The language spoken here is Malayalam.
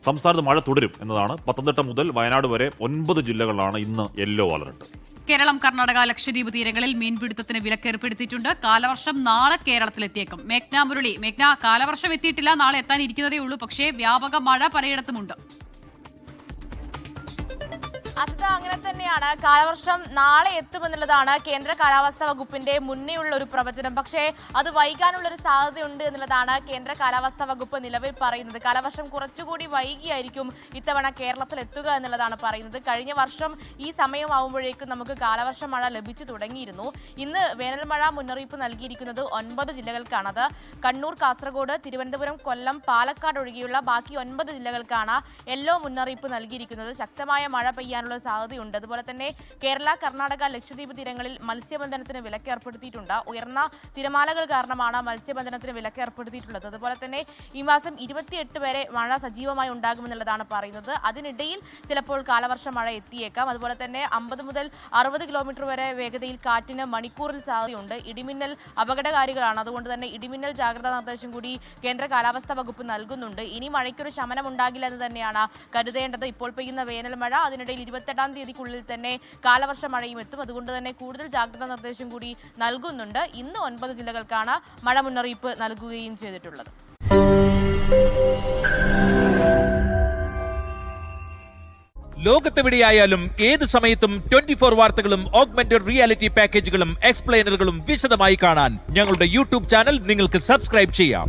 സംസ്ഥാനത്ത് മഴ തുടരും എന്നതാണ്. പത്തനംതിട്ട മുതൽ വയനാട് വരെ 9 ജില്ലകളിലാണ് ഇന്ന് യെല്ലോ അലർട്ട്. കേരളം, കർണാടക, ലക്ഷദ്വീപ് തീരങ്ങളിൽ മീൻപിടുത്തത്തിന് വിലക്കേർപ്പെടുത്തിയിട്ടുണ്ട്. കാലവർഷം നാളെ കേരളത്തിലെത്തിയേക്കും. മേഘ്ന, കാലവർഷം എത്തിയിട്ടില്ല, നാളെ എത്താനിരിക്കുന്നതേ ഉള്ളൂ. പക്ഷേ വ്യാപക മഴ പലയിടത്തുമുണ്ട്. അത് അങ്ങനെ തന്നെയാണ്. കാലവർഷം നാളെ എത്തുമെന്നുള്ളതാണ് കേന്ദ്ര കാലാവസ്ഥാ വകുപ്പിന്റെ മുന്നേയുള്ള ഒരു പ്രവചനം. പക്ഷേ അത് വൈകാനുള്ള ഒരു സാധ്യതയുണ്ട് എന്നുള്ളതാണ് കേന്ദ്ര കാലാവസ്ഥാ വകുപ്പ് നിലവിൽ പറയുന്നത്. കാലവർഷം കുറച്ചുകൂടി വൈകിയായിരിക്കും ഇത്തവണ കേരളത്തിൽ എത്തുക എന്നുള്ളതാണ് പറയുന്നത്. കഴിഞ്ഞ വർഷം ഈ സമയമാവുമ്പോഴേക്കും നമുക്ക് കാലവർഷ മഴ ലഭിച്ചു തുടങ്ങിയിരുന്നു. ഇന്ന് വേനൽ മഴ മുന്നറിയിപ്പ് നൽകിയിരിക്കുന്നത് 9 ജില്ലകൾക്കാണ്. അത് കണ്ണൂർ, കാസർഗോഡ്, തിരുവനന്തപുരം, കൊല്ലം, പാലക്കാട് ഒഴികെയുള്ള ബാക്കി 9 ജില്ലകൾക്കാണ് യെല്ലോ മുന്നറിയിപ്പ് നൽകിയിരിക്കുന്നത്. ശക്തമായ മഴ പെയ്യാനുള്ള സാധ്യതയുണ്ട്. അതുപോലെ തന്നെ കേരള, കർണാടക, ലക്ഷദ്വീപ് തീരങ്ങളിൽ മത്സ്യബന്ധനത്തിന് വിലക്ക് ഏർപ്പെടുത്തിയിട്ടുണ്ട്. ഉയർന്ന തിരമാലകൾ കാരണമാണ് മത്സ്യബന്ധനത്തിന് വിലക്ക് ഏർപ്പെടുത്തിയിട്ടുള്ളത്. അതുപോലെ തന്നെ ഈ മാസം 28 വരെ മഴ സജീവമായി ഉണ്ടാകുമെന്നുള്ളതാണ് പറയുന്നത്. അതിനിടയിൽ ചിലപ്പോൾ കാലവർഷ മഴ എത്തിയേക്കാം. അതുപോലെ തന്നെ 50 മുതൽ 60 കിലോമീറ്റർ വരെ വേഗതയിൽ കാറ്റിന് മണിക്കൂറിൽ സാധ്യതയുണ്ട്. ഇടിമിന്നൽ അപകടകാരികളാണ്. അതുകൊണ്ട് തന്നെ ഇടിമിന്നൽ ജാഗ്രതാ നിർദ്ദേശം കൂടി കേന്ദ്ര കാലാവസ്ഥാ വകുപ്പ് നൽകുന്നുണ്ട്. ഇനി മഴയ്ക്കൊരു ശമനം ഉണ്ടാകില്ല എന്ന് തന്നെയാണ് കരുതേണ്ടത്. ഇപ്പോൾ പെയ്യുന്ന വേനൽ മഴ, അതിനിടയിൽ 28-ാം തീയതിക്കുള്ളിൽ തന്നെ കാലവർഷ മഴയും എത്തും. അതുകൊണ്ട് തന്നെ കൂടുതൽ ജാഗ്രതാ നിർദ്ദേശം കൂടി നൽകുന്നുണ്ട്. ഇന്ന് 9 ജില്ലകൾക്കാണ് മഴ മുന്നറിയിപ്പ് നൽകുകയും ചെയ്തിട്ടുള്ളത്. ലോകത്തെവിടെയായാലും ഏത് സമയത്തും 24 വാർത്തകളും ഓഗ്മെന്റഡ് റിയാലിറ്റി പാക്കേജുകളും എക്സ്പ്ലെയിനറുകളും വിശദമായി കാണാൻ ഞങ്ങളുടെ യൂട്യൂബ് ചാനൽ നിങ്ങൾക്ക് സബ്സ്ക്രൈബ് ചെയ്യാം.